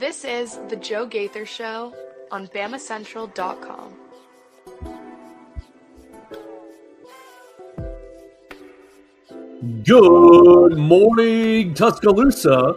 This is The Joe Gaither Show on BamaCentral.com. Good morning, Tuscaloosa,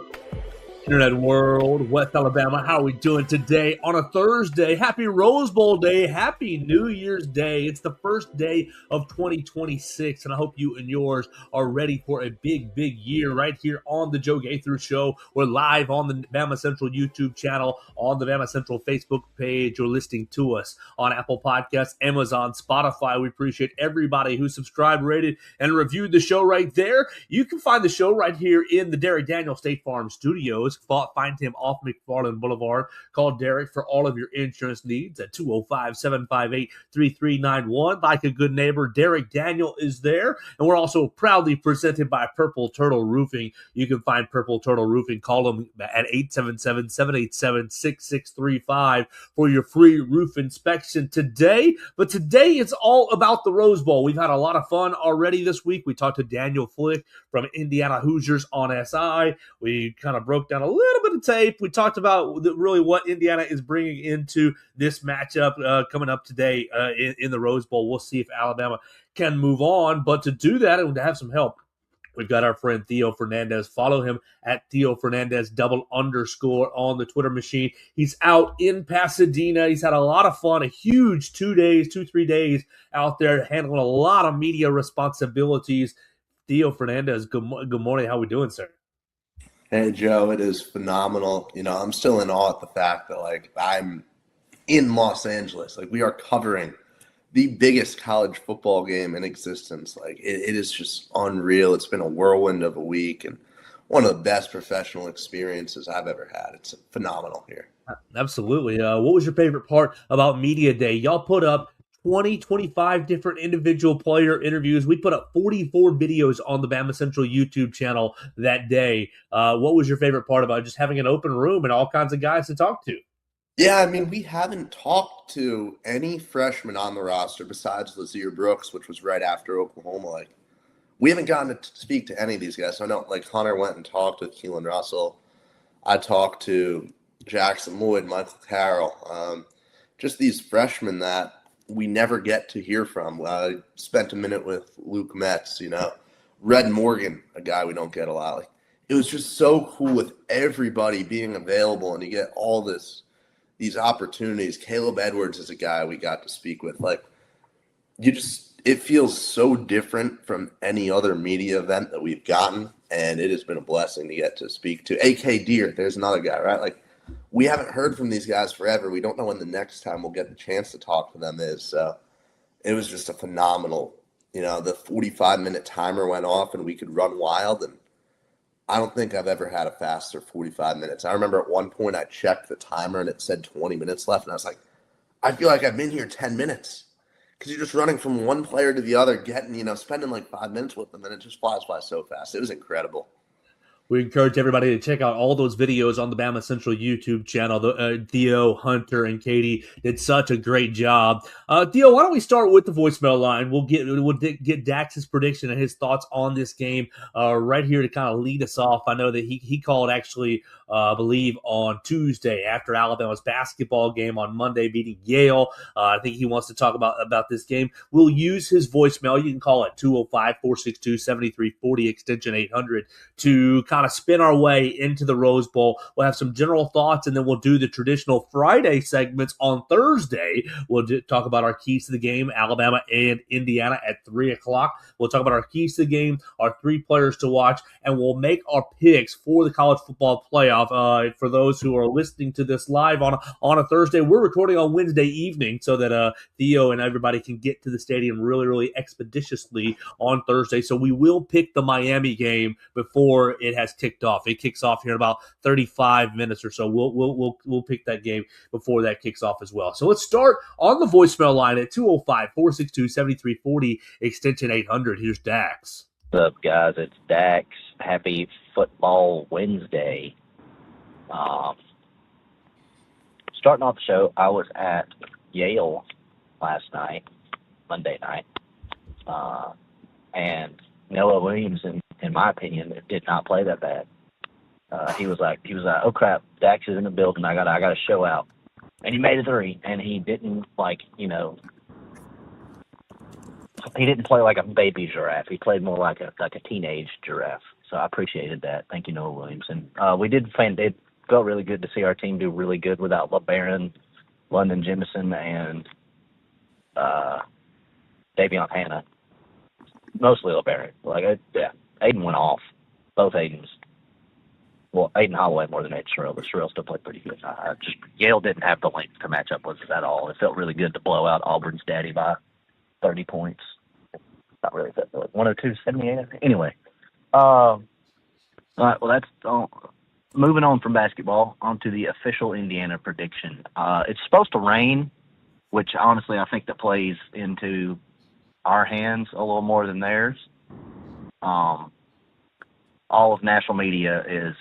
Internet world, West Alabama. How are we doing today on a Thursday? Happy Rose Bowl Day. Happy New Year's Day. It's the first day of 2026, and I hope you and yours are ready for a big, big year right here on the Joe Gaither Show. We're live on the BamaCentral YouTube channel, on the BamaCentral Facebook page. You're listening to us on Apple Podcasts, Amazon, Spotify. We appreciate everybody who subscribed, rated, and reviewed the show right there. You can find the show right here in the Derek Daniel State Farm Studios. Find him off McFarland Boulevard. Call Derek for all of your insurance needs at 205-758-3391. Like a good neighbor, Derek Daniel is there. And we're also proudly presented by Purple Turtle Roofing. You can find Purple Turtle Roofing. Call them at 877-787-6635 for your free roof inspection today. But today it's all about the Rose Bowl. We've had a lot of fun already this week. We talked to Daniel Flick from Indiana Hoosiers on SI. We kind of broke down a little bit of tape. We talked about really what Indiana is bringing into this matchup coming up today in the Rose Bowl. We'll see if Alabama can move on. But to do that and to have some help, we've got our friend Theo Fernandez. Follow him at Theo Fernandez __ on the Twitter machine. He's out in Pasadena. He's had a lot of fun, a huge 3 days out there handling a lot of media responsibilities. Theo Fernandez, good morning. How we doing, sir? Hey, Joe, it is phenomenal. I'm still in awe at the fact that, I'm in Los Angeles. We are covering the biggest college football game in existence. It is just unreal. It's been a whirlwind of a week and one of the best professional experiences I've ever had. It's phenomenal here. Absolutely. What was your favorite part about Media Day? Y'all put up 25 different individual player interviews. We put up 44 videos on the BamaCentral YouTube channel that day. What was your favorite part about just having an open room and all kinds of guys to talk to? Yeah, we haven't talked to any freshmen on the roster besides Lazier Brooks, which was right after Oklahoma. We haven't gotten to speak to any of these guys. So I know, Hunter went and talked with Keelan Russell. I talked to Jackson Lloyd, Michael Carroll, just these freshmen that we never get to hear from. I spent a minute with Luke Metz, Red Morgan, a guy we don't get a lot. It was just so cool with everybody being available, and you get all these opportunities. Caleb Edwards is a guy we got to speak with. It feels so different from any other media event that we've gotten, and it has been a blessing to get to speak to. A.K. Deer, there's another guy, right? We haven't heard from these guys forever. We don't know when the next time we'll get the chance to talk to them is. So it was just a phenomenal, the 45-minute timer went off and we could run wild. And I don't think I've ever had a faster 45 minutes. I remember at one point I checked the timer and it said 20 minutes left. And I was like, I feel like I've been here 10 minutes because you're just running from one player to the other, getting, spending 5 minutes with them. And it just flies by so fast. It was incredible. We encourage everybody to check out all those videos on the BamaCentral YouTube channel. Theo, Hunter, and Katie did such a great job. Theo, why don't we start with the voicemail line? We'll get Dax's prediction and his thoughts on this game right here to kind of lead us off. I know that he called actually, I believe, on Tuesday after Alabama's basketball game on Monday beating Yale. I think he wants to talk about this game. We'll use his voicemail. You can call it 205-462-7340 extension 800 to kind of spin our way into the Rose Bowl. We'll have some general thoughts, and then we'll do the traditional Friday segments on Thursday. We'll talk about our keys to the game, Alabama and Indiana at 3 o'clock. We'll talk about our keys to the game, our 3 players to watch, and we'll make our picks for the college football playoff. For those who are listening to this live on a Thursday, we're recording on Wednesday evening so that Theo and everybody can get to the stadium really, really expeditiously on Thursday. So we will pick the Miami game before it has ticked off. It kicks off here in about 35 minutes or so. We'll pick that game before that kicks off as well. So let's start on the voicemail line at 205-462-7340 extension 800. Here's Dax. What's up, guys? It's Dax. Happy Football Wednesday. Starting off the show, I was at Yale last night, Monday night, and Noah Williams, in my opinion, did not play that bad. He was like, oh crap, Dax is in the building. I got to show out. And he made a 3, and he didn't he didn't play like a baby giraffe. He played more like a teenage giraffe. So I appreciated that. Thank you, Noah Williamson. It felt really good to see our team do really good without LeBaron, London Jemison, and Davion Hannah. Mostly LeBaron. Aiden went off. Both Aidens. Well, Aiden Holloway more than Aiden Sherrill, but Sherrill still played pretty good. Yale didn't have the length to match up with us at all. It felt really good to blow out Auburn's daddy by 30 points. Not really, but 102-78, I think. Anyway. All right, well, that's all. Moving on from basketball onto the official Indiana prediction. It's supposed to rain, which honestly I think that plays into our hands a little more than theirs. All of national media is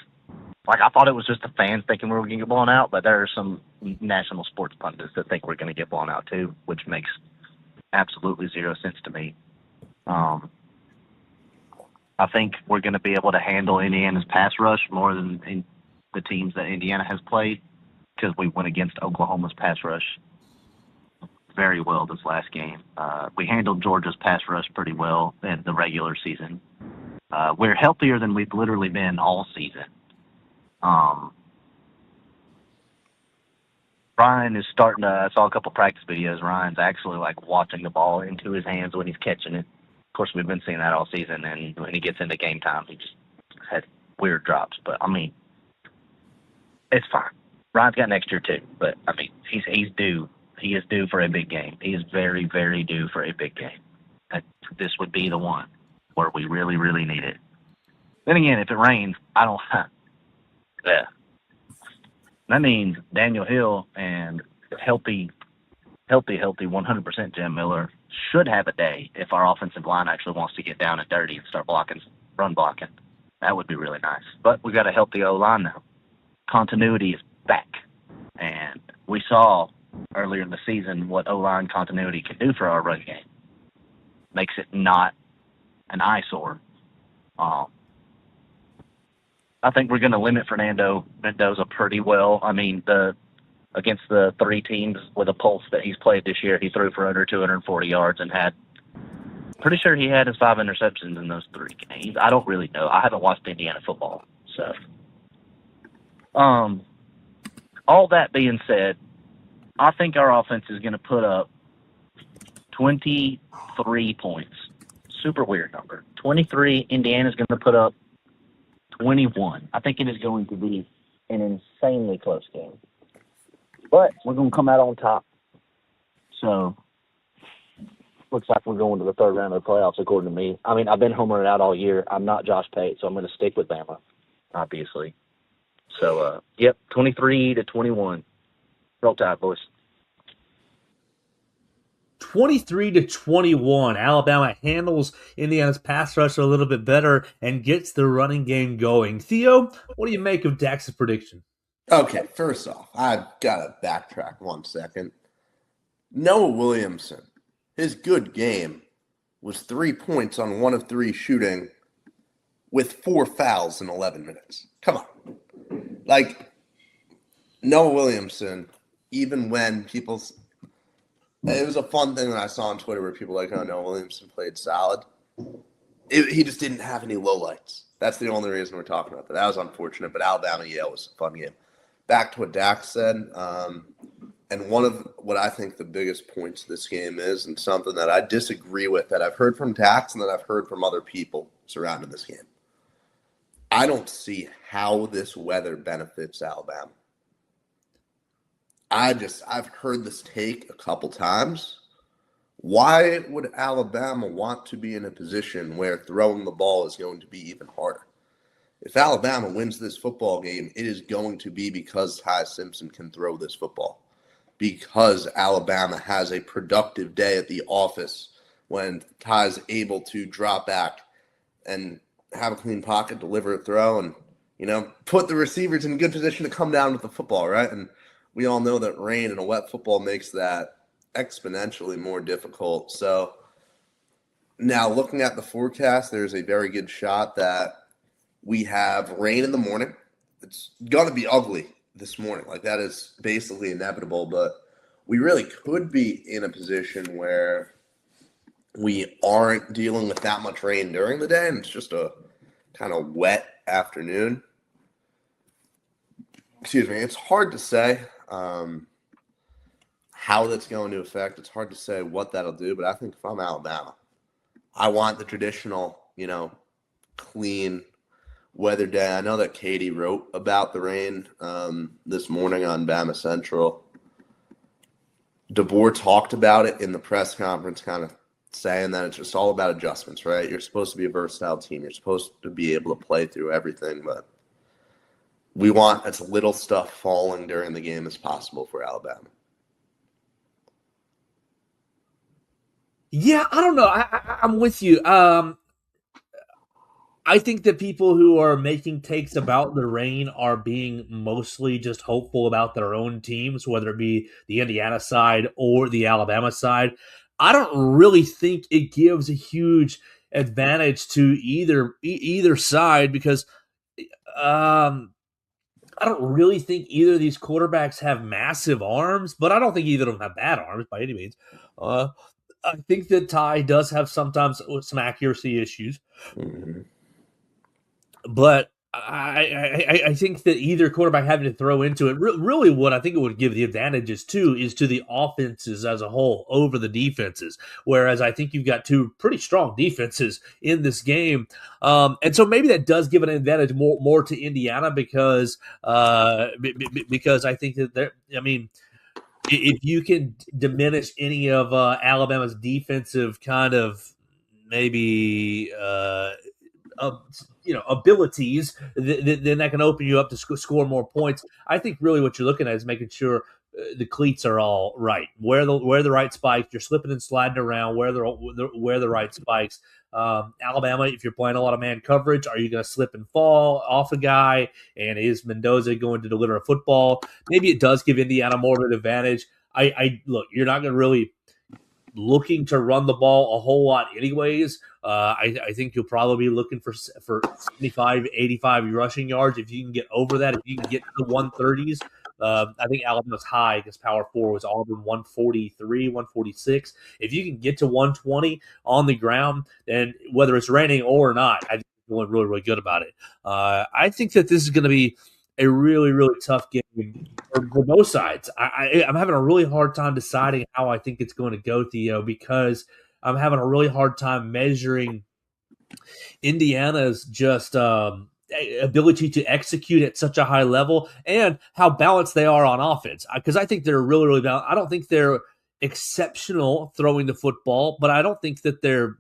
I thought it was just the fans thinking we were going to get blown out, but there are some national sports pundits that think we're going to get blown out too, which makes absolutely zero sense to me. I think we're going to be able to handle Indiana's pass rush more than the teams that Indiana has played, because we went against Oklahoma's pass rush very well this last game. We handled Georgia's pass rush pretty well in the regular season. We're healthier than we've literally been all season. Ryan is starting to, I saw a couple practice videos. Ryan's actually watching the ball into his hands when he's catching it. Of course, we've been seeing that all season, and when he gets into game time, he just had weird drops. But I mean, it's fine. Ryan's got next year too, but I mean, he's due. He is due for a big game. He is very, very due for a big game. This would be the one where we really, really need it. Then again, if it rains, I don't. Yeah. That means Daniel Hill and healthy 100% Jim Miller should have a day if our offensive line actually wants to get down and dirty and start run blocking. That would be really nice. But we got a healthy O-line now. Continuity is back. And we saw earlier in the season what O-line continuity can do for our run game. Makes it not an eyesore. I think we're going to limit Fernando Mendoza pretty well. I mean, against the 3 teams with a pulse that he's played this year, he threw for under 240 yards and pretty sure he had his 5 interceptions in those 3 games. I don't really know. I haven't watched Indiana football. So, all that being said, I think our offense is going to put up 23 points. Super weird number. 23. Indiana's going to put up 21. I think it is going to be an insanely close game. But we're going to come out on top. So, looks like we're going to the 3rd round of the playoffs, according to me. I mean, I've been homering out all year. I'm not Josh Pate, so I'm going to stick with Bama, obviously. So, 23-21. Roll Tide, boys. 23-21. Alabama handles Indiana's pass rush a little bit better and gets the running game going. Theo, what do you make of Dax's prediction? Okay, first off, I've got to backtrack 1 second. Noah Williamson, his good game was 3 points on 1 of 3 shooting with 4 fouls in 11 minutes. Come on. Noah Williamson, even when people's... It was a fun thing that I saw on Twitter where people were like, oh, Noah Williamson played solid. He just didn't have any lowlights. That's the only reason we're talking about that. That was unfortunate, but Alabama-Yale was a fun game. Back to what Dax said, and one of what I think the biggest points of this game is, and something that I disagree with, that I've heard from Dax and that I've heard from other people surrounding this game. I don't see how this weather benefits Alabama. I've heard this take a couple times. Why would Alabama want to be in a position where throwing the ball is going to be even harder? If Alabama wins this football game, it is going to be because Ty Simpson can throw this football. Because Alabama has a productive day at the office when Ty's able to drop back and have a clean pocket, deliver a throw, and, put the receivers in good position to come down with the football, right? And we all know that rain and a wet football makes that exponentially more difficult. So now looking at the forecast, there's a very good shot that we have rain in the morning it's going to be ugly this morning. Like, that is basically inevitable, but we really could be in a position where we aren't dealing with that much rain during the day, and it's just a kind of wet afternoon. Excuse me. It's hard to say how that's going to affect. It's hard to say what that'll do, but I think if I'm Alabama, I want the traditional, clean weather day. I know that Katie wrote about the rain this morning on BamaCentral. DeBoer talked about it in the press conference, kind of saying that it's just all about adjustments, right? You're supposed to be a versatile team. You're supposed to be able to play through everything, but we want as little stuff falling during the game as possible for Alabama. Yeah, I don't know. I'm with you. I think that people who are making takes about the rain are being mostly just hopeful about their own teams, whether it be the Indiana side or the Alabama side. I don't really think it gives a huge advantage to either side because I don't really think either of these quarterbacks have massive arms, but I don't think either of them have bad arms by any means. I think that Ty does have sometimes some accuracy issues. Mm-hmm. But I think that either quarterback having to throw into it, really what I think it would give the advantages to is to the offenses as a whole over the defenses. Whereas I think you've got two pretty strong defenses in this game. And so maybe that does give an advantage more to Indiana because I think that if you can diminish any of Alabama's defensive kind of maybe abilities, then that can open you up to score more points. I think really what you're looking at is making sure the cleats are all right. Wear the right spikes. You're slipping and sliding around. Wear the right spikes. Alabama, if you're playing a lot of man coverage, are you going to slip and fall off a guy? And is Mendoza going to deliver a football? Maybe it does give Indiana more of an advantage. I look, you're not going to really looking to run the ball a whole lot anyways. I think you'll probably be looking for 75, 85 rushing yards. If you can get over that, if you can get to the 130s, I think Alabama's high because Power 4 was Auburn 143, 146. If you can get to 120 on the ground, then whether it's raining or not, I think you're feeling really, really good about it. I think that this is going to be a really, really tough game for both sides. I'm having a really hard time deciding how I think it's going to go, Theo, because I'm having a really hard time measuring Indiana's just ability to execute at such a high level and how balanced they are on offense. Because I think they're really, really balanced. I don't think they're exceptional throwing the football, but I don't think that they're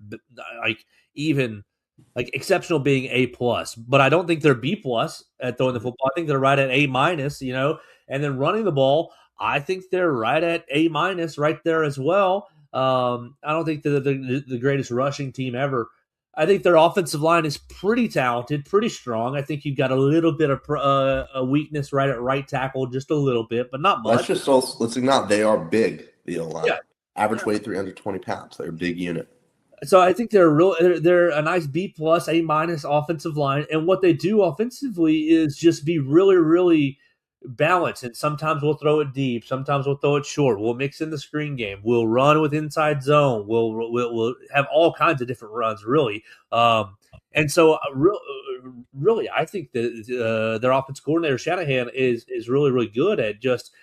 exceptional being A plus, but I don't think they're B plus at throwing the football. I think they're right at A minus, and then running the ball, I think they're right at A minus right there as well. I don't think they're the greatest rushing team ever. I think their offensive line is pretty talented, pretty strong. I think you've got a little bit of a weakness right at right tackle, just a little bit, but not much. Let's acknowledge they are big, the O-line. Yeah. Average weight 320 pounds. They're a big unit. So I think they're a nice B plus, A minus offensive line, and what they do offensively is just be really, really balanced. And sometimes we'll throw it deep, sometimes we'll throw it short. We'll mix in the screen game. We'll run with inside zone. We'll have all kinds of different runs, really. And so, really, I think that their offense coordinator Shanahan is really, really good at just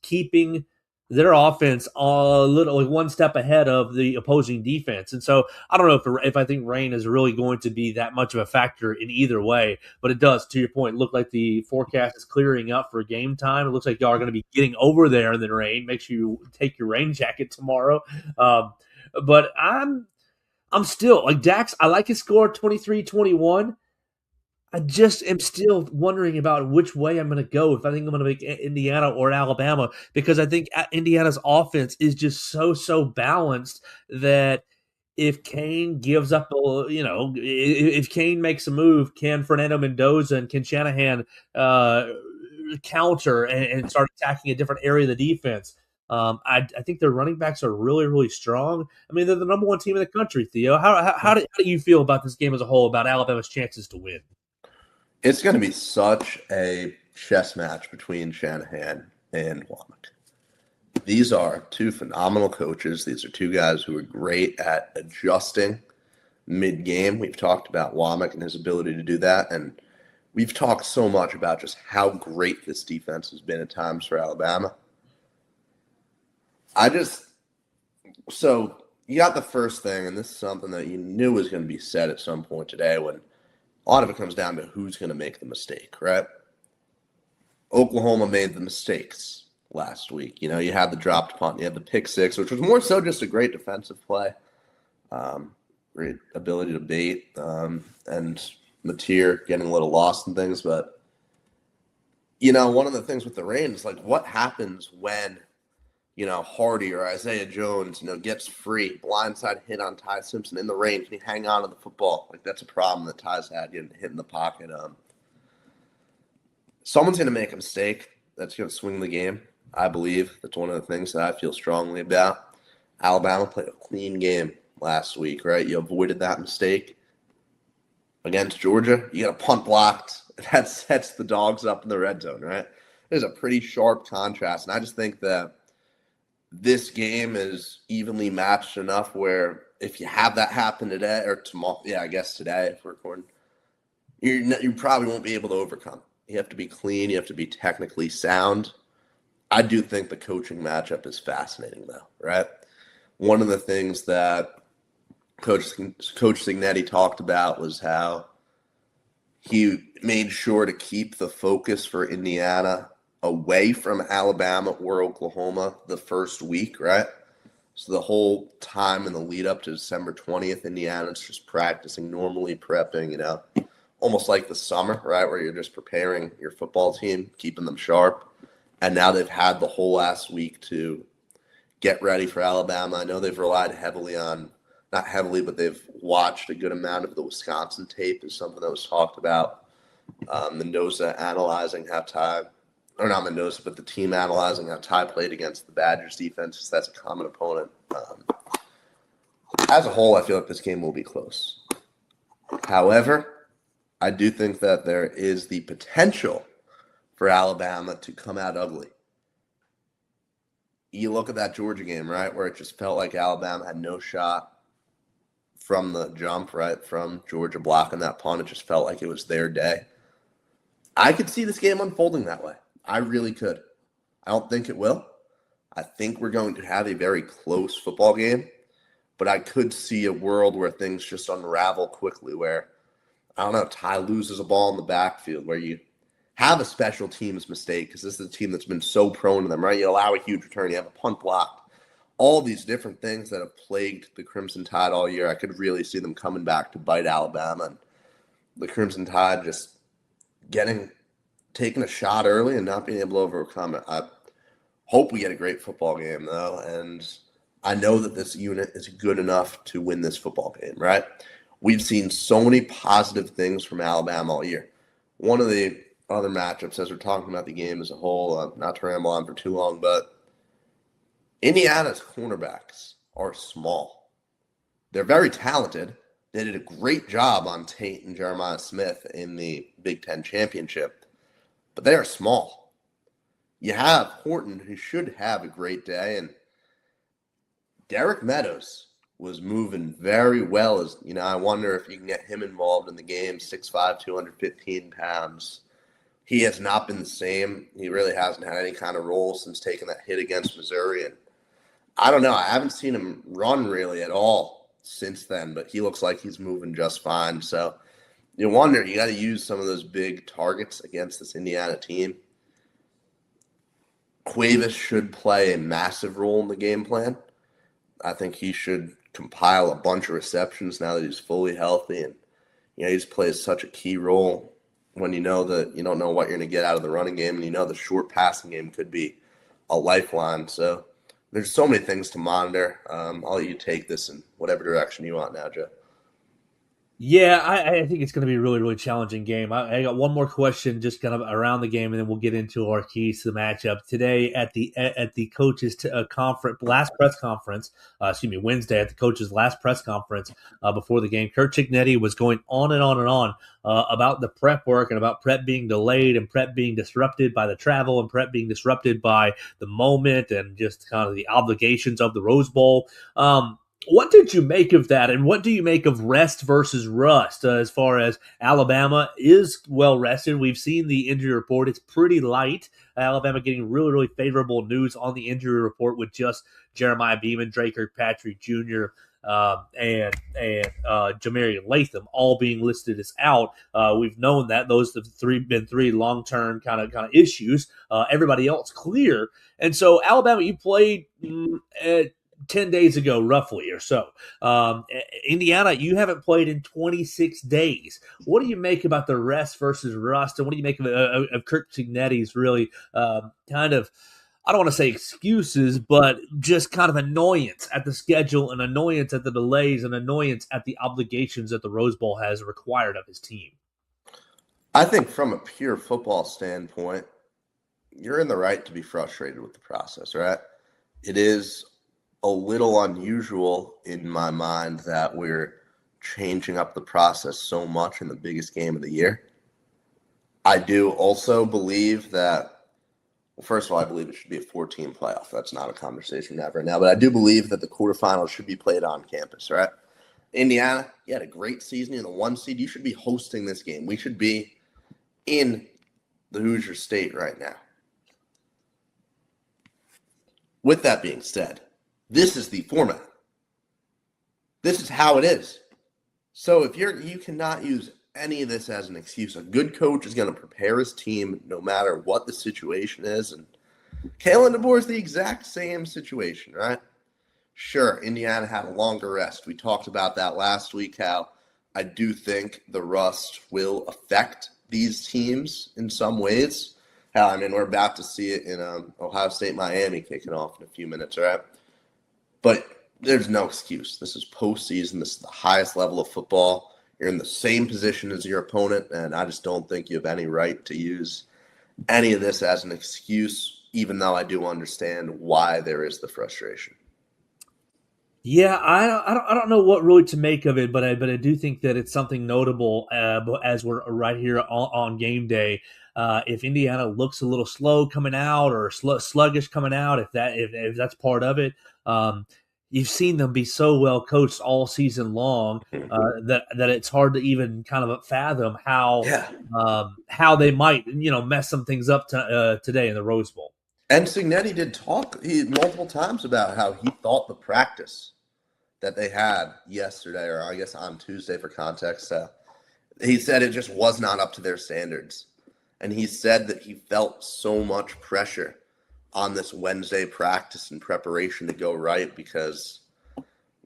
keeping their offense a little one step ahead of the opposing defense. And so I don't know if I think rain is really going to be that much of a factor in either way, but it does, to your point, look like the forecast is clearing up for game time. It looks like y'all are going to be getting over there in the rain. Make sure you take your rain jacket tomorrow. But I'm still like Dax. I like his score 23-21. I just am still wondering about which way I'm going to go, if I think I'm going to make Indiana or Alabama, because I think Indiana's offense is just so balanced that if Kane gives up, if Kane makes a move, can Fernando Mendoza and can Shanahan counter and start attacking a different area of the defense? I think their running backs are really, really strong. I mean, they're the number one team in the country, Theo. How do you feel about this game as a whole, about Alabama's chances to win? It's going to be such a chess match between Shanahan and Womack. These are two phenomenal coaches. These are two guys who are great at adjusting mid-game. We've talked about Womack and his ability to do that, and we've talked so much about just how great this defense has been at times for Alabama. So you got the first thing, and this is something that you knew was going to be said at some point today when a lot of it comes down to who's going to make the mistake, right? Oklahoma made the mistakes last week. You know, you had the dropped punt, you had the pick six, which was more so just a great defensive play, great ability to bait, and Mateer getting a little lost in things. But, you know, one of the things with the rain is like what happens when, you know, Hardy or Isaiah Jones, you know, gets free, blindside hit on Ty Simpson in the rain. Can he hang on to the football? Like, that's a problem that Ty's had, getting hit in the pocket. Someone's going to make a mistake that's going to swing the game, I believe. That's one of the things that I feel strongly about. Alabama played a clean game last week, right? You avoided that mistake. Against Georgia, you got a punt blocked. That sets the dogs up in the red zone, right? There's a pretty sharp contrast, and I just think that this game is evenly matched enough where if you have that happen today or tomorrow, I guess today if we're recording, you probably won't be able to overcome. You have to be clean. You have to be technically sound. I do think the coaching matchup is fascinating, though, right? One of the things that Coach Cignetti talked about was how he made sure to keep the focus for Indiana away from Alabama or Oklahoma the first week, right? So the whole time in the lead up to December 20th, Indiana's just practicing, normally prepping, you know, almost like the summer, right, where you're just preparing your football team, keeping them sharp. And now they've had the whole last week to get ready for Alabama. I know they've relied heavily on, not heavily, but they've watched a good amount of the Wisconsin tape is something that was talked about. Mendoza analyzing how Ty, or not Mendoza, but the team analyzing how Ty played against the Badgers defense, because that's a common opponent. As a whole, I feel like this game will be close. However, I do think that there is the potential for Alabama to come out ugly. You look at that Georgia game, right, where it just felt like Alabama had no shot from the jump, right, from Georgia blocking that punt. It just felt like it was their day. I could see this game unfolding that way. I really could. I don't think it will. I think we're going to have a very close football game, but I could see a world where things just unravel quickly, where, I don't know, Ty loses a ball in the backfield, where you have a special teams mistake, because this is a team that's been so prone to them, right? You allow a huge return, you have a punt blocked, all these different things that have plagued the Crimson Tide all year. I could really see them coming back to bite Alabama, and the Crimson Tide just taking a shot early and not being able to overcome it. I hope we get a great football game, though, and I know that this unit is good enough to win this football game, right? We've seen so many positive things from Alabama all year. One of the other matchups, as we're talking about the game as a whole, not to ramble on for too long, but Indiana's cornerbacks are small. They're very talented. They did a great job on Tate and Jeremiah Smith in the Big Ten championship, but they are small. You have Horton, who should have a great day, and Derek Meadows was moving very well. As you know, I wonder if you can get him involved in the game. 6'5", 215 pounds. He has not been the same. He really hasn't had any kind of role since taking that hit against Missouri. And I don't know. I haven't seen him run really at all since then, but he looks like he's moving just fine. So you wonder, you got to use some of those big targets against this Indiana team. Cuevas should play a massive role in the game plan. I think he should compile a bunch of receptions now that he's fully healthy. And, you know, he just plays such a key role when you know that you don't know what you're going to get out of the running game, and you know the short passing game could be a lifeline. So there's so many things to monitor. I'll let you take this in whatever direction you want now, Joe. Yeah, I think it's going to be a really, really challenging game. I got one more question, just kind of around the game, and then we'll get into our keys to the matchup today at the coaches conference, last press conference. Wednesday at the coaches' last press conference before the game. Kurt Cignetti was going on and on and on about the prep work and about prep being delayed and prep being disrupted by the travel and prep being disrupted by the moment and just kind of the obligations of the Rose Bowl. What did you make of that, and what do you make of rest versus rust as far as Alabama is well rested? We've seen the injury report. It's pretty light. Alabama getting really, really favorable news on the injury report with just Jeremiah Beaman, Drake Kirkpatrick Jr., and Jamarian Latham all being listed as out. We've known that those have been three long-term kind of issues. Everybody else clear. And so Alabama, you played 10 days ago, roughly, or so. Indiana, you haven't played in 26 days. What do you make about the rest versus rust, and what do you make of Kirk Cignetti's really kind of, I don't want to say excuses, but just kind of annoyance at the schedule and annoyance at the delays and annoyance at the obligations that the Rose Bowl has required of his team? I think from a pure football standpoint, you're in the right to be frustrated with the process, right? It is a little unusual in my mind that we're changing up the process so much in the biggest game of the year. I do also believe that, well, first of all, I believe it should be a 14 playoff. That's not a conversation ever now, but I do believe that the quarterfinals should be played on campus, right? Indiana, you had a great season in the 1 seed. You should be hosting this game. We should be in the Hoosier State right now. With that being said, this is the format. This is how it is. So if you cannot use any of this as an excuse. A good coach is going to prepare his team no matter what the situation is. And Kalen DeBoer is the exact same situation, right? Sure, Indiana had a longer rest. We talked about that last week, how I do think the rust will affect these teams in some ways. Hell, I mean, we're about to see it in Ohio State, Miami kicking off in a few minutes, right? But there's no excuse. This is postseason. This is the highest level of football. You're in the same position as your opponent, and I just don't think you have any right to use any of this as an excuse, even though I do understand why there is the frustration. Yeah, I don't know what really to make of it, but I do think that it's something notable as we're right here on game day. If Indiana looks a little slow coming out or sluggish coming out, if that's part of it, you've seen them be so well coached all season long that it's hard to even kind of fathom how they might mess some things up today in the Rose Bowl. And Cignetti did talk multiple times about how he thought the practice that they had yesterday, or I guess on Tuesday for context, he said it just was not up to their standards. And he said that he felt so much pressure on this Wednesday practice and preparation to go right because,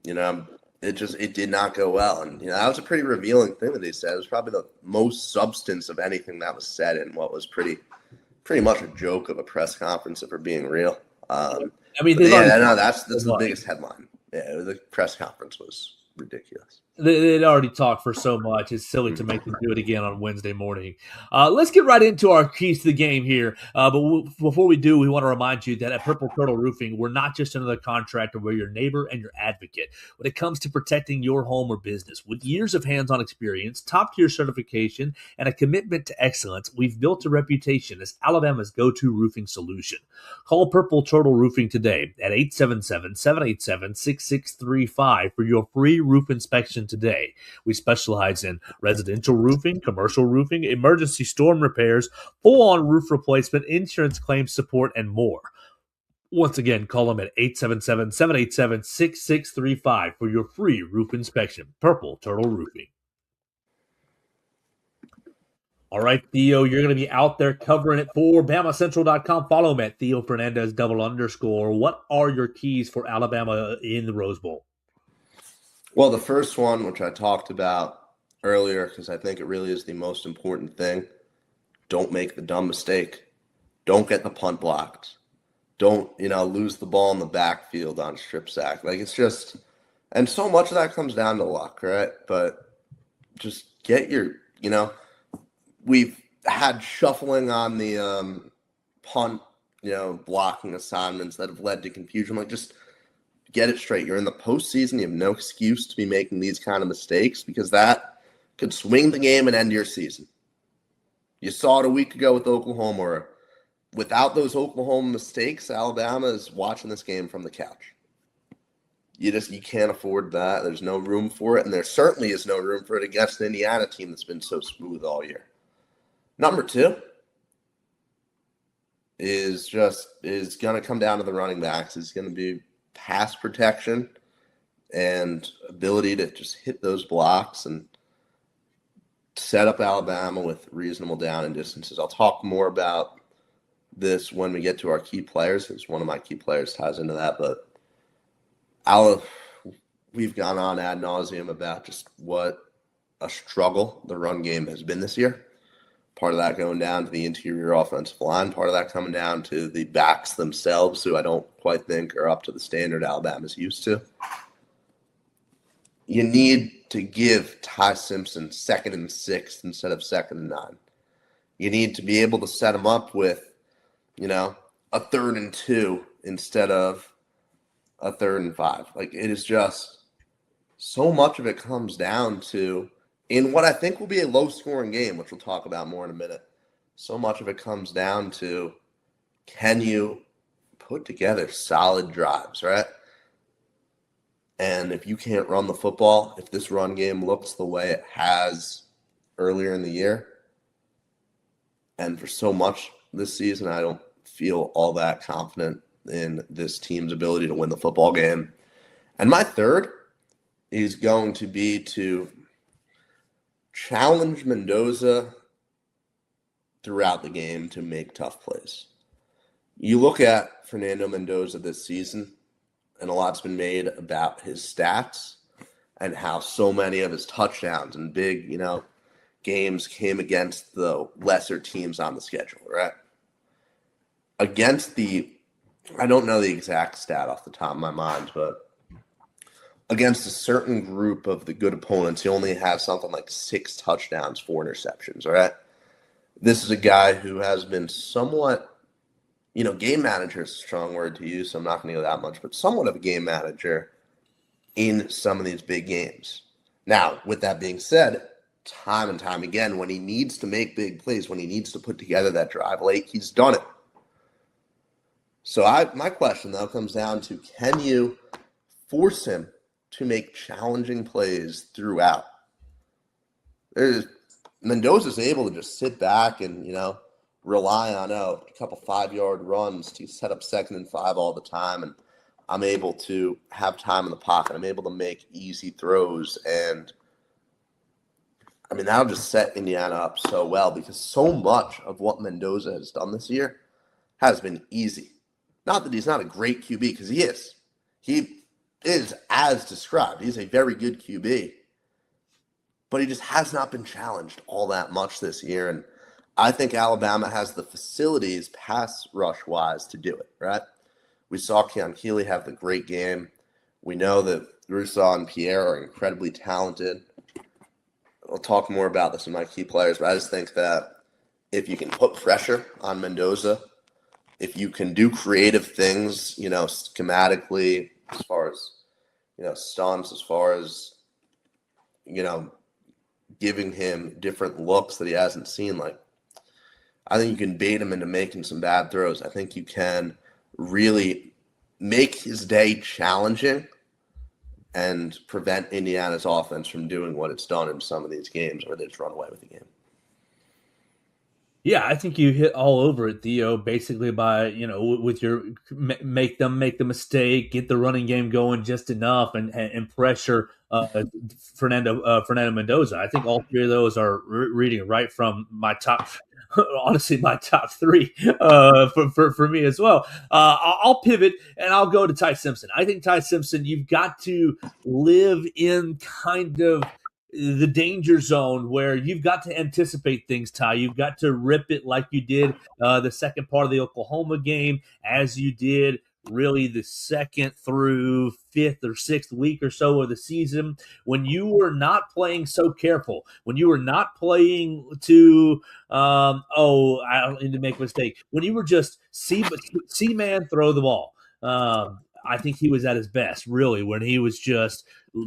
it did not go well. And, that was a pretty revealing thing that he said. It was probably the most substance of anything that was said in what was pretty much a joke of a press conference, if we're being real. That's the biggest headline. Yeah, the press conference was ridiculous. They'd already talked for so much. It's silly to make them do it again on Wednesday morning. Let's get right into our keys to the game here. Before we do, we want to remind you that at Purple Turtle Roofing, we're not just another contractor. We're your neighbor and your advocate when it comes to protecting your home or business. With years of hands-on experience, top-tier certification, and a commitment to excellence, we've built a reputation as Alabama's go-to roofing solution. Call Purple Turtle Roofing today at 877-787-6635 for your free roof inspection today. We specialize in residential roofing, commercial roofing, emergency storm repairs, full-on roof replacement, insurance claims support, and more. Once again, call them at 877-787-6635 for your free roof inspection. Purple Turtle Roofing. All right, Theo, you're going to be out there covering it for BamaCentral.com. Follow him at Theo Fernandez _. What are your keys for Alabama in the Rose Bowl? Well, the first one, which I talked about earlier, because I think it really is the most important thing, don't make the dumb mistake. Don't get the punt blocked. Don't, lose the ball in the backfield on strip sack. Like, it's just – and so much of that comes down to luck, right? But just get your, we've had shuffling on the punt, blocking assignments that have led to confusion. Like, just get it straight. You're in the postseason. You have no excuse to be making these kind of mistakes because that could swing the game and end your season. You saw it a week ago with Oklahoma. Or without those Oklahoma mistakes, Alabama is watching this game from the couch. You can't afford that. There's no room for it, and there certainly is no room for it against an Indiana team that's been so smooth all year. Number 2 is going to come down to the running backs. It's going to be pass protection and ability to just hit those blocks and set up Alabama with reasonable down and distances. I'll talk more about this when we get to our key players, because one of my key players ties into that, but we've gone on ad nauseum about just what a struggle the run game has been this year. Part of that going down to the interior offensive line, part of that coming down to the backs themselves, who I don't quite think are up to the standard Alabama's used to. You need to give Ty Simpson 2nd and 6 instead of 2nd and 9. You need to be able to set him up with, a 3rd and 2 instead of a 3rd and 5. Like, it is just so much of it comes down to, in what I think will be a low-scoring game, which we'll talk about more in a minute, so much of it comes down to, can you put together solid drives, right? And if you can't run the football, if this run game looks the way it has earlier in the year, and for so much this season, I don't feel all that confident in this team's ability to win the football game. And my 3rd is going to be to challenge Mendoza throughout the game to make tough plays. You look at Fernando Mendoza this season, and a lot's been made about his stats and how so many of his touchdowns and big, games came against the lesser teams on the schedule, right? Against I don't know the exact stat off the top of my mind, but against a certain group of the good opponents, he only has something like 6 touchdowns, 4 interceptions, all right? This is a guy who has been somewhat, game manager is a strong word to use, so I'm not going to go that much, but somewhat of a game manager in some of these big games. Now, with that being said, time and time again, when he needs to make big plays, when he needs to put together that drive late, he's done it. So my question, though, comes down to, can you force him to make challenging plays throughout? Mendoza's able to just sit back and, rely on a couple 5-yard runs to set up 2nd and 5 all the time, and I'm able to have time in the pocket. I'm able to make easy throws, and that'll just set Indiana up so well, because so much of what Mendoza has done this year has been easy. Not that he's not a great QB, because he is. He is as described. He's a very good QB. But he just has not been challenged all that much this year. And I think Alabama has the facilities pass rush-wise to do it, right? We saw Keon Keeley have the great game. We know that Rousseau and Pierre are incredibly talented. I'll talk more about this in my key players, but I just think that if you can put pressure on Mendoza, if you can do creative things, schematically, as far as, stunts, as far as, giving him different looks that he hasn't seen, I think you can bait him into making some bad throws. I think you can really make his day challenging and prevent Indiana's offense from doing what it's done in some of these games where they just run away with the game. Yeah, I think you hit all over it, Theo, basically by, with your make the mistake, get the running game going just enough and pressure Fernando Mendoza. I think all 3 of those are reading right from my top, honestly, my top 3 for me as well. I'll pivot and I'll go to Ty Simpson. I think Ty Simpson, you've got to live in kind of the danger zone where you've got to anticipate things, Ty. You've got to rip it like you did the second part of the Oklahoma game, as you did really the second through fifth or sixth week or so of the season, when you were not playing so careful, when you were not playing to, I don't need to make a mistake, when you were just see man throw the ball. I think he was at his best, really, when he was just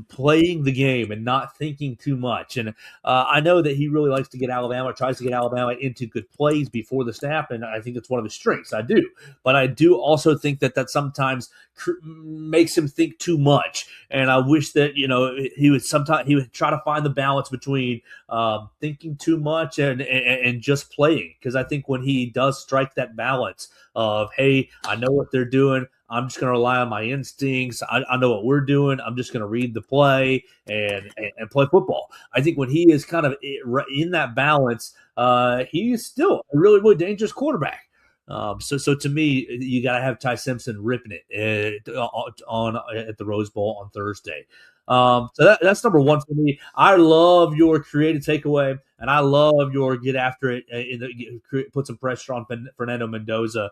playing the game and not thinking too much. And I know that he really likes to get Alabama, tries to get Alabama into good plays before the snap, and I think that's one of his strengths. I do. But I do also think that sometimes makes him think too much. And I wish that, he would try to find the balance between thinking too much and just playing. Because I think when he does strike that balance of, hey, I know what they're doing, I'm just going to rely on my instincts. I know what we're doing. I'm just going to read the play and play football. I think when he is kind of in that balance, he is still a really, really dangerous quarterback. So to me, you got to have Ty Simpson ripping it at the Rose Bowl on Thursday. So that's number one for me. I love your creative takeaway, and I love your get after it. Put some pressure on Fernando Mendoza.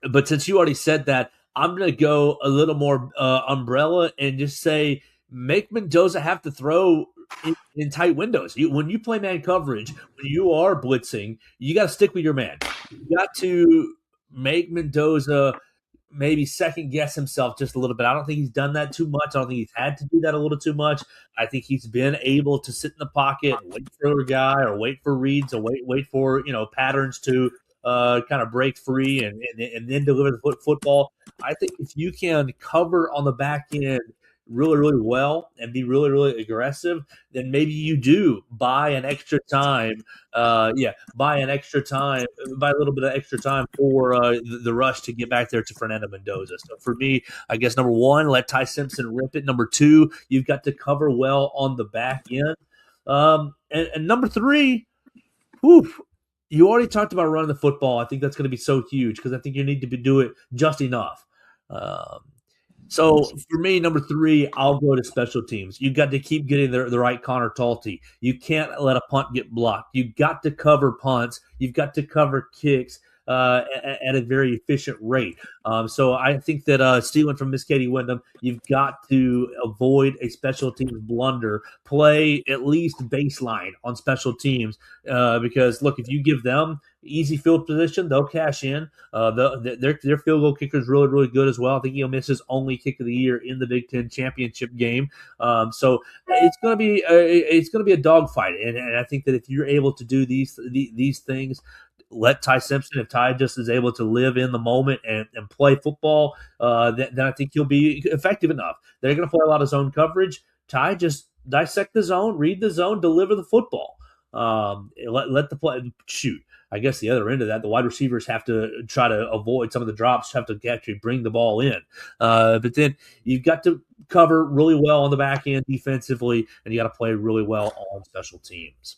But since you already said that, I'm going to go a little more umbrella and just say make Mendoza have to throw in tight windows. When you play man coverage, when you are blitzing, you got to stick with your man. You got to make Mendoza maybe second guess himself just a little bit. I don't think he's done that too much. I don't think he's had to do that a little too much. I think he's been able to sit in the pocket, wait for a guy, or wait for reads, or wait for patterns to kind of break free and then deliver the football. I think if you can cover on the back end really, really well and be really, really aggressive, then maybe you do buy an extra time. Buy a little bit of extra time for the rush to get back there to Fernando Mendoza. So for me, I guess number one, let Ty Simpson rip it. Number two, you've got to cover well on the back end. And number three, you already talked about running the football. I think that's going to be so huge because I think you need to do it just enough. So for me, number three, I'll go to special teams. You've got to keep getting the right Connor Talty. You can't let a punt get blocked. You've got to cover punts. You've got to cover kicks at a very efficient rate. So I think that stealing from Miss Katie Wyndham, you've got to avoid a special teams blunder. Play at least baseline on special teams because, look, if you give them easy field position, they'll cash in. Their field goal kicker is really, really good as well. I think he'll miss his only kick of the year in the Big Ten championship game. So it's going to be a dogfight, and I think that if you're able to do these things, let Ty Simpson, if Ty just is able to live in the moment and play football, then I think he'll be effective enough. They're going to play a lot of zone coverage. Ty just dissect the zone, read the zone, deliver the football. Let the play shoot. I guess the other end of that, the wide receivers have to try to avoid some of the drops, have to actually bring the ball in. But then you've got to cover really well on the back end defensively, and you got to play really well on special teams.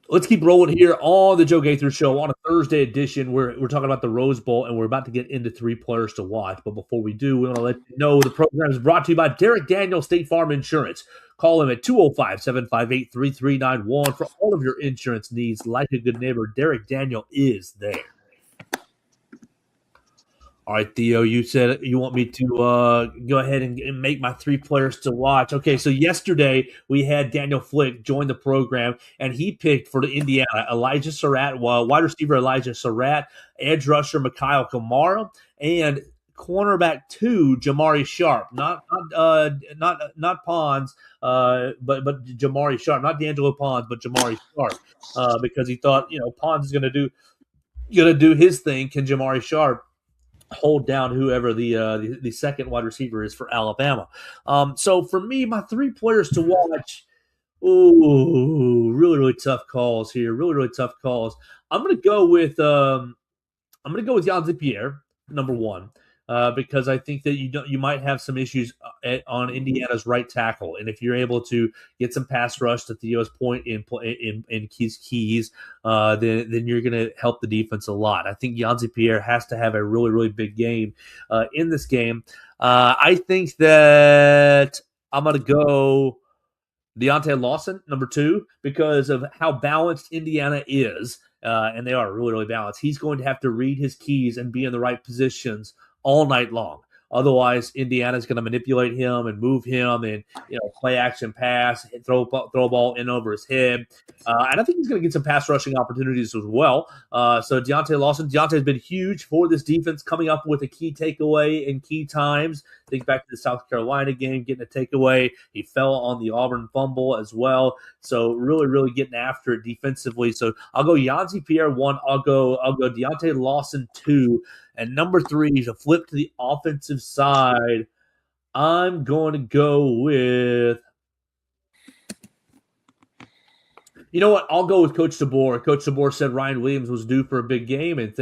Let's keep rolling here on the Joe Gaither Show on a Thursday edition. We're talking about the Rose Bowl, and we're about to get into three players to watch. But before we do, we want to let you know the program is brought to you by Derek Daniel State Farm Insurance. Call him at 205-758-3391 for all of your insurance needs. Like a good neighbor, Derek Daniel is there. All right, Theo, you said you want me to go ahead and make my three players to watch. Okay, so yesterday we had Daniel Flick join the program, and he picked for the Indiana Elijah Surratt, wide receiver Elijah Surratt, edge rusher Mikhail Kamara, and cornerback 2 Jamari Sharp, not Pons, but Jamari Sharp, not D'Angelo Pons, but Jamari Sharp, because he thought Pons is gonna do his thing. Can Jamari Sharp hold down whoever the second wide receiver is for Alabama? So for me, my three players to watch. Really, really tough calls here. Really, really tough calls. I'm gonna go with Yanzi Pierre, number one. Because I think that you might have some issues on Indiana's right tackle, and if you're able to get some pass rush to Theo's point in keys, then you're going to help the defense a lot. I think Yanzi Pierre has to have a really, really big game in this game. I think that I'm going to go Deontay Lawson, number 2, because of how balanced Indiana is, and they are really, really balanced. He's going to have to read his keys and be in the right positions all night long. Otherwise, Indiana's going to manipulate him and move him and play action pass, throw a ball in over his head. And I think he's going to get some pass rushing opportunities as well. So Deontay Lawson, Deontay's been huge for this defense, coming up with a key takeaway in key times. Think back to the South Carolina game, getting a takeaway. He fell on the Auburn fumble as well. So really, really getting after it defensively. So I'll go Yanzi Pierre 1. I'll go Deontay Lawson 2. And number 3, to flip to the offensive side, I'm going to go with – you know what? I'll go with Coach DeBoer. Coach DeBoer said Ryan Williams was due for a big game and he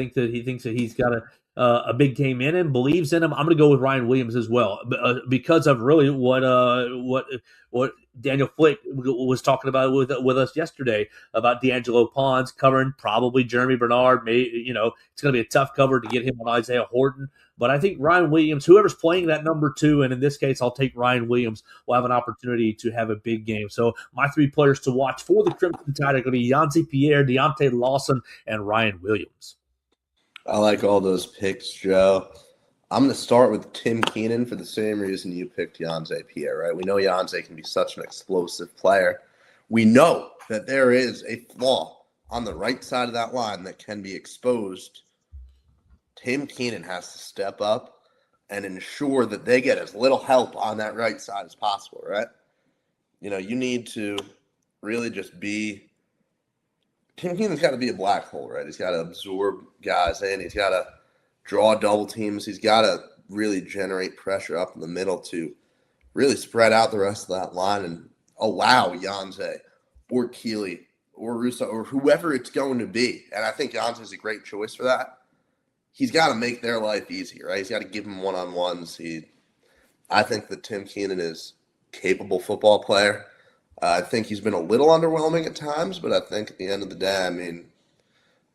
thinks that he's got a big game in him, believes in him. I'm going to go with Ryan Williams as well because of really what Daniel Flick was talking about with us yesterday about D'Angelo Pons covering probably Jeremy Bernard. It's going to be a tough cover to get him on Isaiah Horton. But I think Ryan Williams, whoever's playing that number 2, and in this case, I'll take Ryan Williams, will have an opportunity to have a big game. So my 3 players to watch for the Crimson Tide are going to be Yanzi Pierre, Deontay Lawson, and Ryan Williams. I like all those picks, Joe. I'm going to start with Tim Keenan for the same reason you picked Yanzi Pierre, right? We know Yanzi can be such an explosive player. We know that there is a flaw on the right side of that line that can be exposed. Tim Keenan has to step up and ensure that they get as little help on that right side as possible, right? You need to really just be – Tim Keenan's got to be a black hole, right? He's got to absorb guys in. He's got to draw double teams. He's got to really generate pressure up in the middle to really spread out the rest of that line and allow Yanzi or Keeley or Russo or whoever it's going to be. And I think Yanzi's a great choice for that. He's got to make their life easy, right? He's got to give them one-on-ones. I think that Tim Keenan is a capable football player. I think he's been a little underwhelming at times, but I think at the end of the day,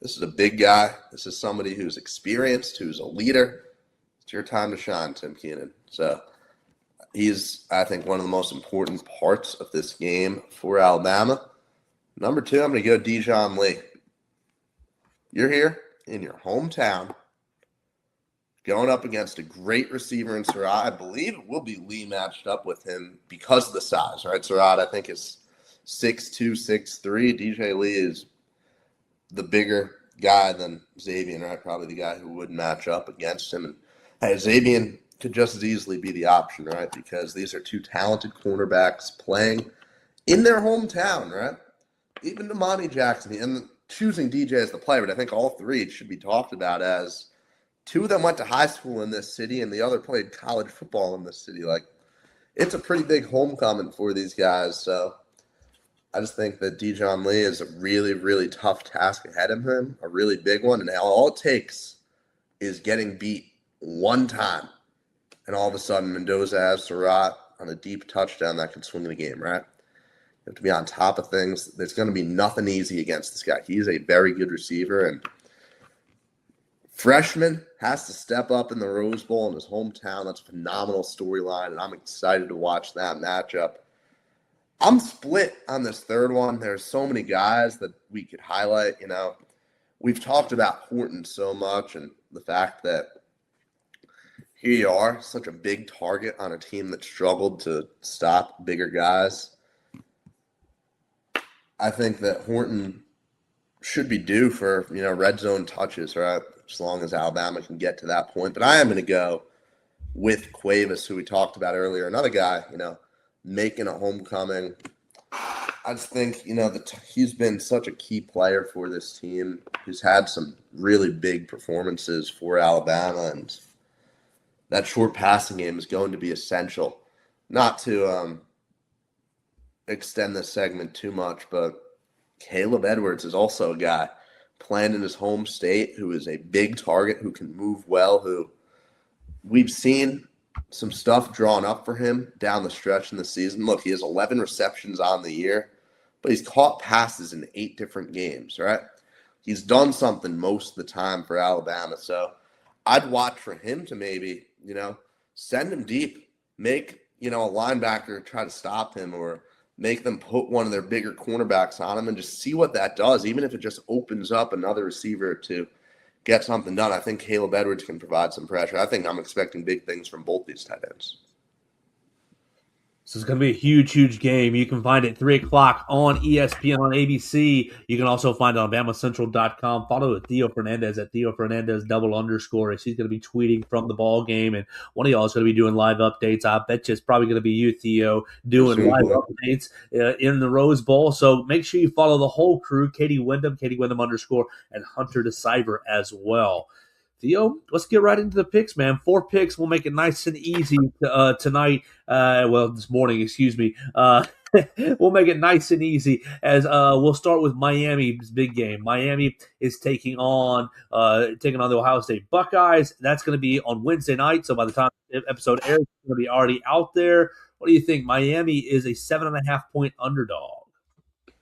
this is a big guy. This is somebody who's experienced, who's a leader. It's your time to shine, Tim Keenan. So he's, I think, one of the most important parts of this game for Alabama. Number 2, I'm going to go Dijon Lee. You're here in your hometown, going up against a great receiver in Surratt. I believe it will be Lee matched up with him because of the size, right? Surratt, I think, is 6'2", 6'3". DJ Lee is the bigger guy than Xavier, right? Probably the guy who would match up against him. And hey, Xavier could just as easily be the option, right? Because these are 2 talented cornerbacks playing in their hometown, right? Even Damani Jackson, and choosing DJ as the player, but I think all 3 should be talked about as 2 of them went to high school in this city and the other played college football in this city. It's a pretty big homecoming for these guys. So I just think that Dijon Lee is a really, really tough task ahead of him, a really big one. And all it takes is getting beat one time. And all of a sudden, Mendoza has Surratt on a deep touchdown that can swing the game, right? You have to be on top of things. There's going to be nothing easy against this guy. He's a very good receiver, and freshman has to step up in the Rose Bowl in his hometown. That's a phenomenal storyline, and I'm excited to watch that matchup. I'm split on this third one. There's so many guys that we could highlight. We've talked about Horton so much and the fact that here you are, such a big target on a team that struggled to stop bigger guys. I think that Horton should be due for, red zone touches, right? As long as Alabama can get to that point. But I am going to go with Cuevas, who we talked about earlier. Another guy, making a homecoming. I just think, he's been such a key player for this team. He's had some really big performances for Alabama, and that short passing game is going to be essential. Not to extend this segment too much, but Caleb Edwards is also a guy playing in his home state who is a big target, who can move well, who we've seen some stuff drawn up for him down the stretch in the season. Look, he has 11 receptions on the year, but he's caught passes in 8 different games, right? He's done something most of the time for Alabama. So I'd watch for him to maybe, send him deep, make, a linebacker try to stop him, or make them put one of their bigger cornerbacks on him and just see what that does, even if it just opens up another receiver to get something done. I think Caleb Edwards can provide some pressure. I think I'm expecting big things from both these tight ends. So it's going to be a huge, huge game. You can find it 3 o'clock on ESPN on ABC. You can also find it on BamaCentral.com. Follow Theo Fernandez at Theo Fernandez _. As he's going to be tweeting from the ball game, and one of y'all is going to be doing live updates. I bet you it's probably going to be you, Theo, doing live updates in the Rose Bowl. So make sure you follow the whole crew, Katie Wyndham _, and Hunter DeCyber as well. Theo, let's get right into the picks, man. 4 picks. We'll make it nice and easy tonight. This morning, excuse me. We'll make it nice and easy as we'll start with Miami's big game. Miami is taking on the Ohio State Buckeyes. That's going to be on Wednesday night. So by the time the episode airs, it's going to be already out there. What do you think? Miami is a 7.5-point underdog.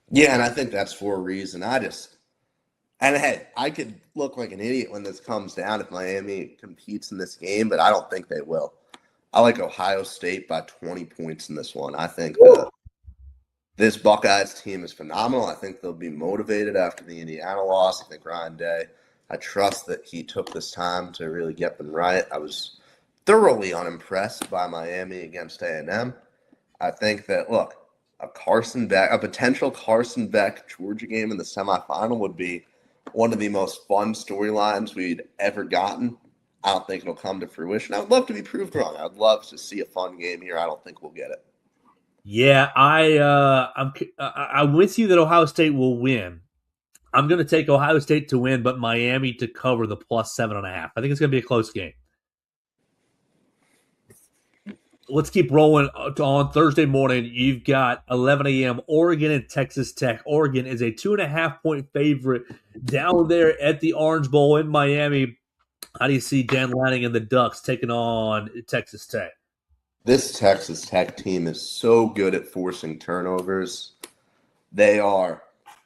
Yeah, and I think that's for a reason. And hey, I could look like an idiot when this comes down if Miami competes in this game, but I don't think they will. I like Ohio State by 20 points in this one. I think this Buckeyes team is phenomenal. I think they'll be motivated after the Indiana loss. I think Ryan Day, I trust that he took this time to really get them right. I was thoroughly unimpressed by Miami against A&M. I think that, look, a potential Carson Beck Georgia game in the semifinal would be one of the most fun storylines we'd ever gotten. I don't think it'll come to fruition. I would love to be proved wrong. I'd love to see a fun game here. I don't think we'll get it. Yeah, I'm with you that Ohio State will win. I'm going to take Ohio State to win, but Miami to cover the plus 7.5. I think it's going to be a close game. Let's keep rolling on Thursday morning. You've got 11 a.m. Oregon and Texas Tech. Oregon is a 2.5-point favorite down there at the Orange Bowl in Miami. How do you see Dan Lanning and the Ducks taking on Texas Tech? This Texas Tech team is so good at forcing turnovers. They are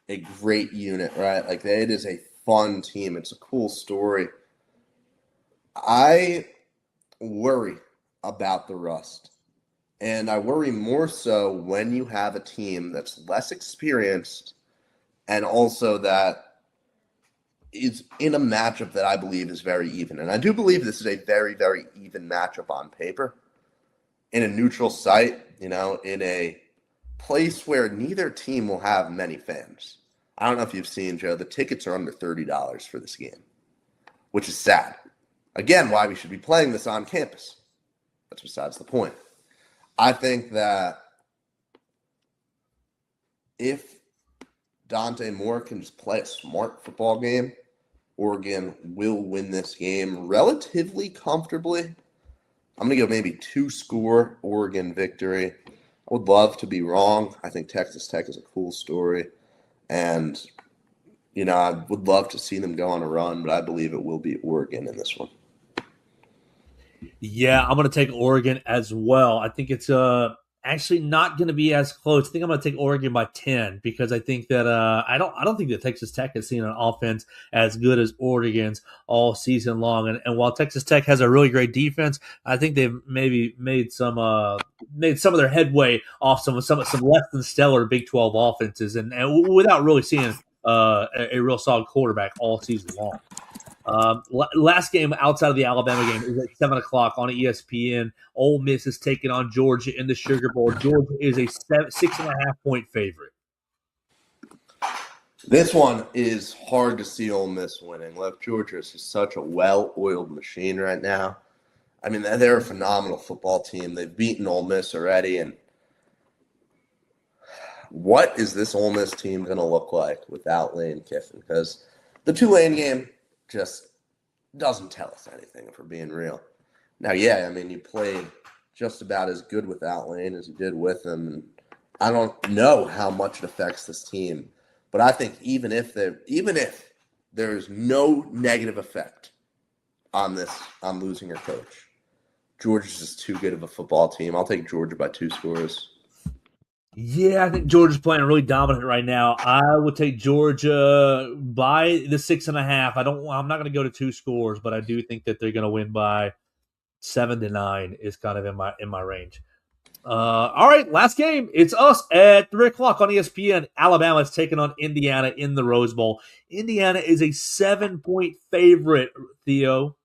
a great unit, right? Like, it is a fun team. It's a cool story. I worry about the rust. And I worry more so when you have a team that's less experienced and also that is in a matchup that I believe is very even. And I do believe this is a very, very even matchup on paper. In a neutral site, in a place where neither team will have many fans. I don't know if you've seen, Joe, the tickets are under $30 for this game, which is sad. Again, why we should be playing this on campus. That's besides the point. I think that if Dante Moore can just play a smart football game, Oregon will win this game relatively comfortably. I'm going to go maybe 2-score Oregon victory. I would love to be wrong. I think Texas Tech is a cool story. And, I would love to see them go on a run, but I believe it will be Oregon in this one. Yeah, I'm going to take Oregon as well. I think it's actually not going to be as close. I think I'm going to take Oregon by 10 because I think that I don't think that Texas Tech has seen an offense as good as Oregon's all season long. And while Texas Tech has a really great defense, I think they've maybe made some of their headway off some less than stellar Big 12 offenses, and without really seeing a real solid quarterback all season long. Last game outside of the Alabama game is at 7 o'clock on ESPN. Ole Miss is taking on Georgia in the Sugar Bowl. Georgia is a 6.5-point favorite. This one is hard to see Ole Miss winning. Look, Georgia is just such a well-oiled machine right now. I mean, they're a phenomenal football team. They've beaten Ole Miss already. And what is this Ole Miss team going to look like without Lane Kiffin? Because the Tulane game just doesn't tell us anything, if we're being real. Now, yeah, I mean, you played just about as good without Lane as you did with him. And I don't know how much it affects this team, but I think even if there's no negative effect on losing your coach, Georgia's just too good of a football team. I'll take Georgia by 2 scores. Yeah, I think Georgia's playing really dominant right now. I would take Georgia by the 6.5. I'm not going to go to 2 scores, but I do think that they're going to win by 7-9 is kind of in my range. All right, last game. It's us at 3 o'clock on ESPN. Alabama is taking on Indiana in the Rose Bowl. Indiana is a 7-point favorite, Theo.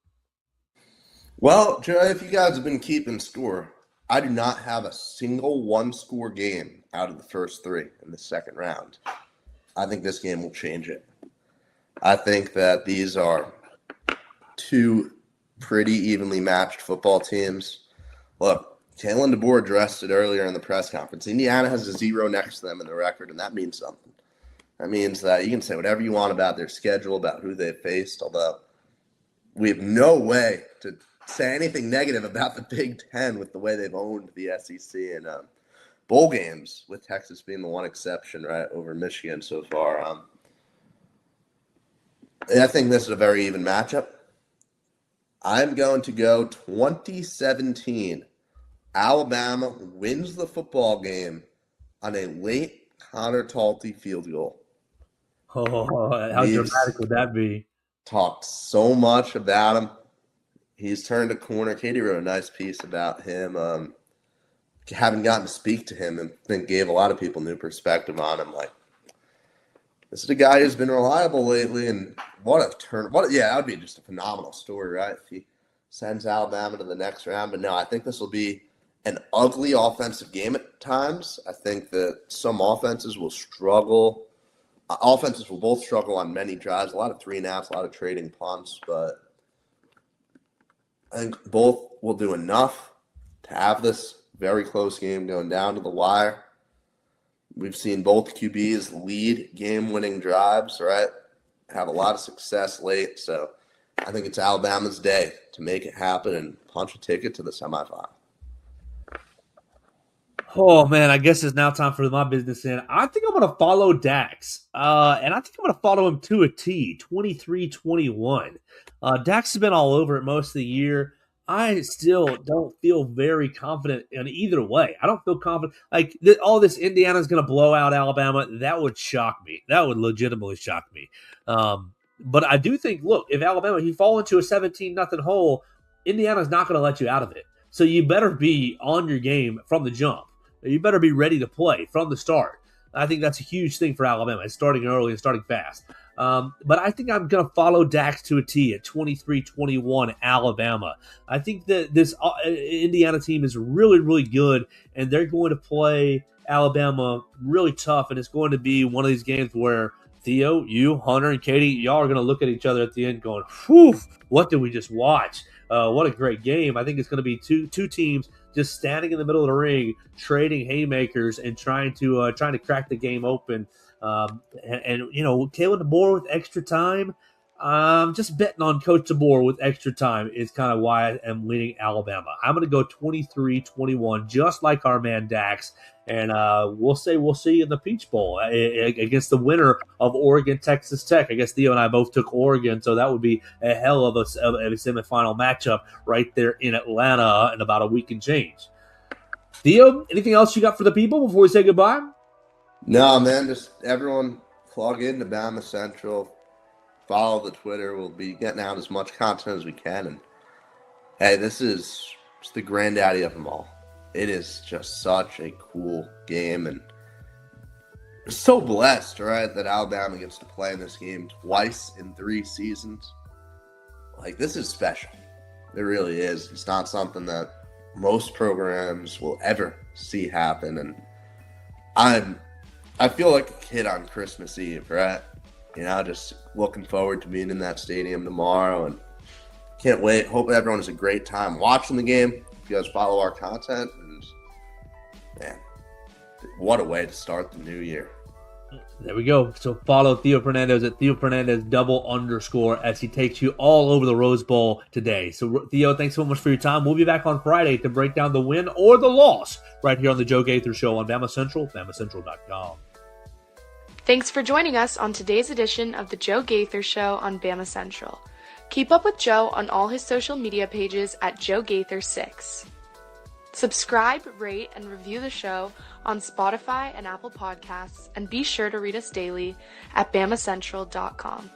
Well, Joe, if you guys have been keeping score, I do not have a single one-score game out of the first three in the second round. I think this game will change it. I think that these are two pretty evenly matched football teams. Look, Kalen DeBoer addressed it earlier in the press conference. Indiana has a 0 next to them in the record, and that means something. That means that you can say whatever you want about their schedule, about who they've faced, although we have no way to say anything negative about the Big Ten with the way they've owned the SEC and bowl games, with Texas being the one exception, right, over Michigan so far. I think this is a very even matchup. I'm going to go 2017. Alabama wins the football game on a late Connor Talty field goal. Oh, how dramatic would that be? Talked so much about him. He's turned a corner. Katie wrote a nice piece about him. Having gotten to speak to him, and I think gave a lot of people new perspective on him. Like, this is a guy who's been reliable lately, and what a turn! That would be just a phenomenal story, right? If he sends Alabama to the next round. But no, I think this will be an ugly offensive game at times. I think that some offenses will struggle. Offenses will both struggle on many drives, a lot of 3.5s, a lot of trading punts, but I think both will do enough to have this very close game going down to the wire. We've seen both QBs lead game-winning drives, right? Have a lot of success late, so I think it's Alabama's day to make it happen and punch a ticket to the semifinal. Oh, man, I guess it's now time for my business in. I think I'm going to follow Dax, and I think I'm going to follow him to a T, 23-21. Dax has been all over it most of the year. I still don't feel very confident in either way. I don't feel confident. Like, all this Indiana's going to blow out Alabama, that would shock me. That would legitimately shock me. But I do think, look, if Alabama, you fall into a 17-0 hole, Indiana's not going to let you out of it. So you better be on your game from the jump. You better be ready to play from the start. I think that's a huge thing for Alabama. It's starting early and starting fast. But I think I'm going to follow Dax to a T at 23-21 Alabama. I think that this Indiana team is really, really good, and they're going to play Alabama really tough, and it's going to be one of these games where Theo, you, Hunter, and Katie, y'all are going to look at each other at the end going, whew, what did we just watch? What a great game. I think it's going to be two teams just standing in the middle of the ring, trading haymakers and trying to crack the game open. And you know, Kalen DeBoer with extra time. Just betting on Coach DeBoer with extra time is kind of why I am leaning Alabama. I'm going to go 23-21, just like our man Dax. And we'll see in the Peach Bowl against the winner of Oregon, Texas Tech. I guess Theo and I both took Oregon, so that would be a hell of a semifinal matchup right there in Atlanta in about a week and change. Theo, anything else you got for the people before we say goodbye? No, man, just everyone plug into BamaCentral. Follow the Twitter. We'll be getting out as much content as we can. And hey, this is just the granddaddy of them all. It is just such a cool game, and we're so blessed, right, that Alabama gets to play in this game twice in 3 seasons. Like, this is special. It really is. It's not something that most programs will ever see happen, and I feel like a kid on Christmas Eve, right? You know, just looking forward to being in that stadium tomorrow, and can't wait. Hope everyone has a great time watching the game. If you guys follow our content, and man, what a way to start the new year. There we go. So follow Theo Fernandez at Theo Fernandez _, as he takes you all over the Rose Bowl today. So Theo, thanks so much for your time. We'll be back on Friday to break down the win or the loss right here on the Joe Gaither Show on BamaCentral, BamaCentral.com. Thanks for joining us on today's edition of the Joe Gaither Show on BamaCentral. Keep up with Joe on all his social media pages at Joe Gaither6. Subscribe, rate, and review the show on Spotify and Apple Podcasts, and be sure to read us daily at BamaCentral.com.